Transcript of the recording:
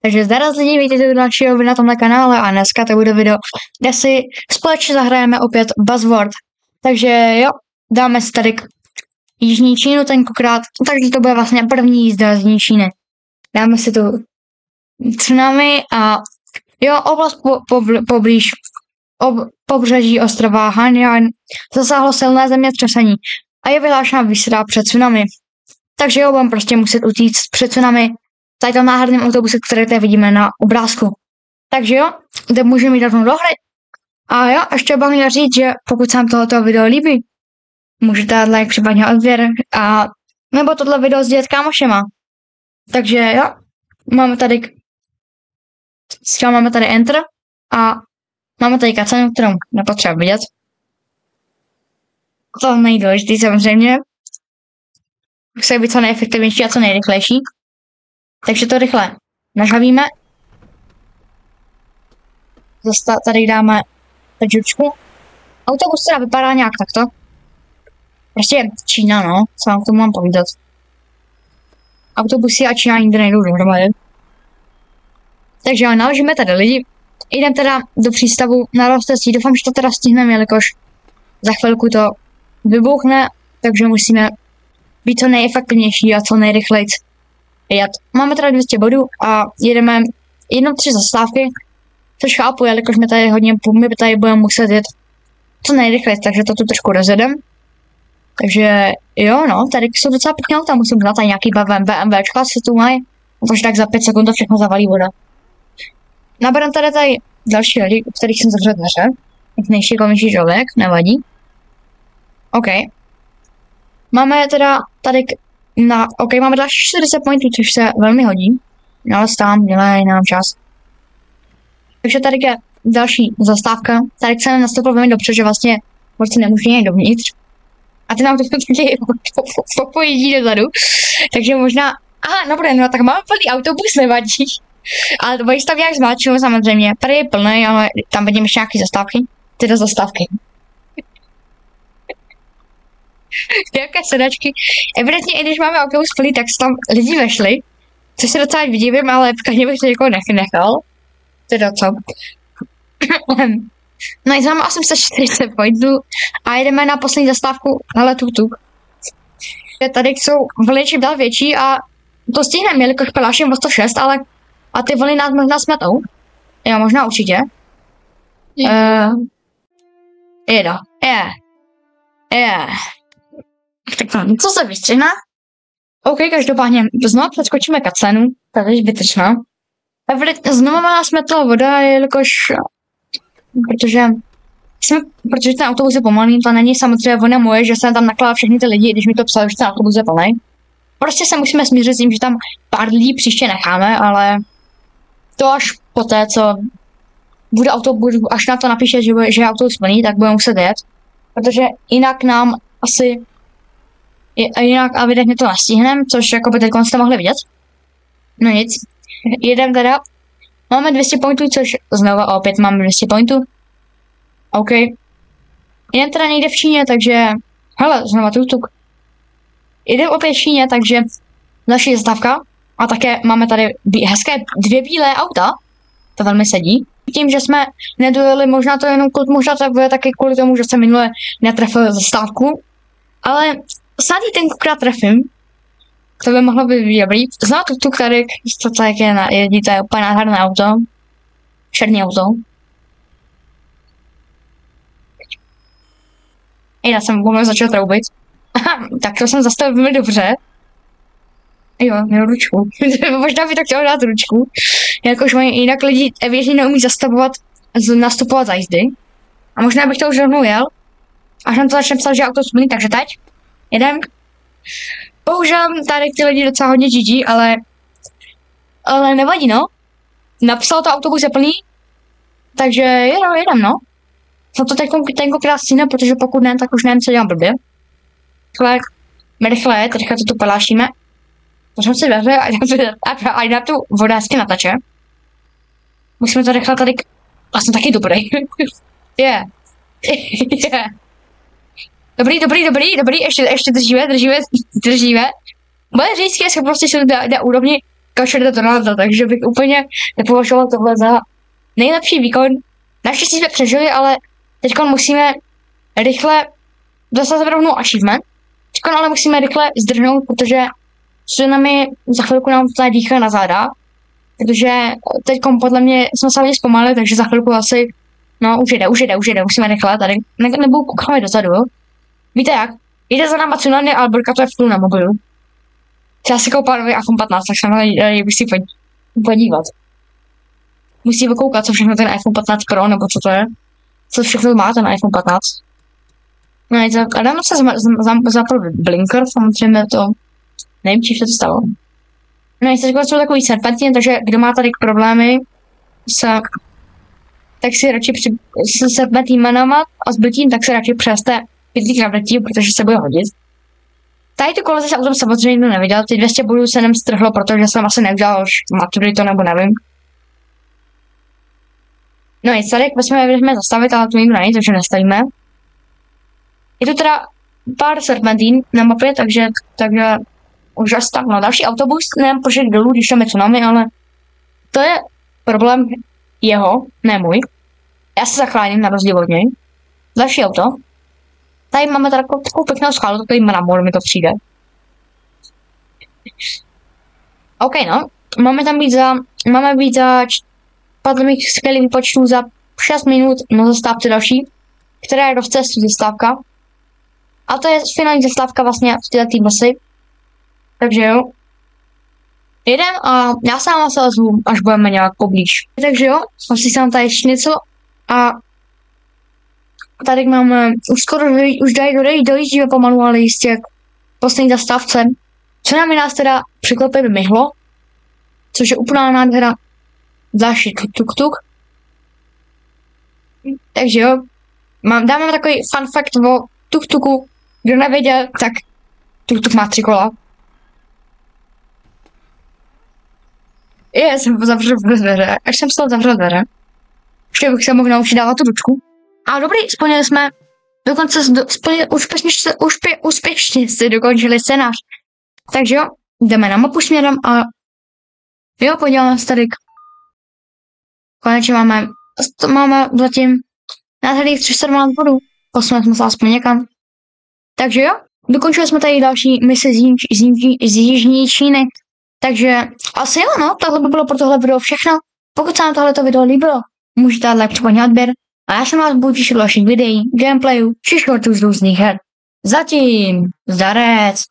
Takže zdaraz lidi, vítejte do dalšího na tomhle kanále a dneska to bude video, kde si společně zahrajeme opět Buzzword. Takže jo, dáme si tady Jižní Čínu tentokrát, takže to bude vlastně první jízda z Jižní Číny. Dáme si tu tsunami a jo, oblast poblíž pobřeží ostrova Hainan zasáhlo silné zemětřesení a je vyhlášená výsada před tsunami. Takže jo, budeme prostě muset utíct před tsunami tady tam náhradním autobuse, který tady vidíme na obrázku. Takže jo, kde můžeme jít rovnou do hry. A jo, ještě bych měl říct, že pokud se vám tohoto video líbí, můžete dát like, případně odběr a nebo tohle video sdílet kámošema. Takže jo, máme tady Enter a máme tady cutscenu, kterou nepotřeba vidět. To nejdůležitější samozřejmě. Chce být co nejefektivnější a co nejrychlejší. Takže to rychle nažavíme. Zase tady dáme žučku. Autobus teda vypadá nějak takto. Prostě Čína, no. Co vám k tomu mám povídat. Autobusy a Čína nikdy nejdou dohromady. Takže naložíme tady lidi. Jdeme teda do přístavu na Rostectví. Doufám, že to teda stihneme, jelikož za chvilku to vybuchne. Takže musíme být co nejefektivnější a co nejrychleji jet. Máme teda 200 bodů a jedeme jenom 3 zastávky, což chápu, jelikož my tady budeme muset jet co nejrychleji, takže to tu trošku rozjedem. Takže jo, no, tady jsou docela pěkné auta, musím dát tady nějaký BMWčka, co tu mají, protože tak za 5 sekund to všechno zavalí voda. Naberám tady další lidi, u kterých jsem zavřel dveře, nejšikovnější člověk, nevadí. OK. Máme teda tady máme další 40 pointů, což se velmi hodí. Ale tam dělají nám čas. Takže tady je další zastávka. Tady jsem nastoupil velmi dobře, že vlastně nemůžu jít dovnitř. A ty nám to popojíždí dozadu. Takže možná... Aha, dobré, no tak máme plný autobus, nevadí. Ale to bude tam nějak zmáčil samozřejmě. Tady je plný, ale tam vidím ještě nějaký zastávky. Tyto zastávky. Jaké sedačky. Evidentně, i když máme autobus plný, tak se tam lidi vešli. Což se docela vidím, ale klidně bych to někoho nechal. Teda co? No i máme 840 pointů a jdeme na poslední zastávku, hele tuk. Tady jsou vlny čím dál větší a to stihneme, jelikož peláším o 106, ale a ty vlny nás možná smetou. Jo, možná určitě. Tak co se vystřihne? OK, každopádně znovu přeskočíme cutscenu, ta je zbytečná. Znovu má smetla voda, jelikož protože ten autobus je pomalý, to není samozřejmě vina moje, že jsem tam nakládal všechny ty lidi, když mi to psali, že ten autobus je plný. Prostě se musíme smířit s tím, že tam pár lidí příště necháme, ale to až poté, co bude autobus, až na to napíše, že je autobus plný, tak budeme muset jet. Protože jinak nám asi jinak evidentně to nestihneme, což jako by teď jste mohli vidět. No nic. Jedem teda. Máme 200 pointů, což znovu opět máme 200 pointů. OK. Jdem teda někde v Číně, takže... Hele, znovu tuk. Jdem opět v Číně, takže další zastávka. A také máme tady hezké 2 bílé auta. To velmi sedí. Tím, že jsme nedojeli, možná to bude taky kvůli tomu, že jsem minule netrefil zastávku. Ale snad ji tentokrát trefím. To by mohlo být dobrý. Znám tuk tady, co jak jezdí, to je úplně nádherné auto. Černý auto. Já jsem pomalu začal troubit. Tak to jsem zastavil velmi dobře. Jo, měl ručku. Možná by to chtěl dát ručku. Jakož mají jinak lidi evidentně neumí nastupovat za jízdy. A možná bych to už rovnou jel. Až nám to začne psát, že auto splní, takže teď jedem. Bohužel tady ty lidi docela hodně GG, ale nevadí, no. Napsal to autobus je plný, takže jedem, no. No to tentokrát stihne, protože pokud ne, tak už nevím, co dělám blbě. Rychle to tu pelášíme. Začneme si dveře a jdeme tu voda hezky natače. Musíme to rychle tady... A jsem taky dobrý. Je. Dobrý, ještě držíme. Bude říct, jestli prostě se jde úrovni kašle to na to, takže bych úplně nepovažoval tohle za nejlepší výkon. Naštěstí jsme přežili, ale teď musíme rychle dostat rovnou achievement. Teď ale musíme rychle zdrhnout, protože tsunami za chvilku nám tady dýchá na záda. Protože teď podle mě jsme se hodně zpomalili, takže za chvilku asi, no už jede, musíme rychle tady, nebo koukáme dozadu. Víte jak? Jde za náma tsunami, ale Borka to je v na mobilu. Já si koupám nový iPhone 15, tak se na něj musí podívat. Musí vykoukat, co všechno ten iPhone 15 Pro, nebo co to je. Co všechno má ten iPhone 15. No je to, dáme se zapl blinker, samozřejmě to, nevím, či se to stalo. No je to jsou takový serpentin, takže kdo má tady problémy tak si radši s serpentinmanama a s blitím, tak se radši přeste pětlík na blití, protože se bude hodit. Tady tu kolizi jsem o tom samozřejmě nikdo neviděl, ty 200 bodů se nem strhlo, protože jsem asi neudělal už maturitu, nebo nevím. No i tady vezmeme zastavit, ale tu nikdo není, takže nestavíme. Je tu teda pár serpentín na mapě, takže už asi tak, no další autobus, nevím proč jde dolů, když tam je tsunami, ale to je problém jeho, ne můj. Já se zachráním na rozdíl od něj. Další auto. Tady máme takovou pěknou skálu, takový mramor mi to přijde. OK, no. Máme být za podle mých skvělých výpočtů za 6 minut na zastávce další, která je rozcestu zastávka. A to je finální zastávka vlastně v této basy. Takže jo. Jedem a já se vám se ozvu, až budeme nějak poblíž. Takže jo, asi jsem tady ještě něco a tady máme, už skoro, už dojíždíme pomalu, ale jistě k poslední zastávce. Co nám nás teda překvapivě myhlo, což je úplná nádhera, další tuk. Takže jo, dáme takový fun fact o tuk-tuku. Kdo nevěděl, tak tuk má 3 kola. Jsem zavřel dveře, až jsem stál zavřel dveře. Ještě bych se mohl naučit dávat tu ručku. A dobrý, splnili jsme, dokonce úspěšně si dokončili scénář. Takže jo, jdeme na mapu směrem a jo, podíváme se tady. Konečně máme zatím nádherných 317 bodů. Posunuli jsme se aspoň někam. Takže jo, dokončili jsme tady další mise z Jižní Číny. Takže asi jo, no, tohle by bylo pro tohle video všechno. Pokud se vám tohleto video líbilo, můžete dát like, případně odběr. A já se vás budu těšit dalších videí, gameplayů, či shortů z různých her. Zatím, zdarec!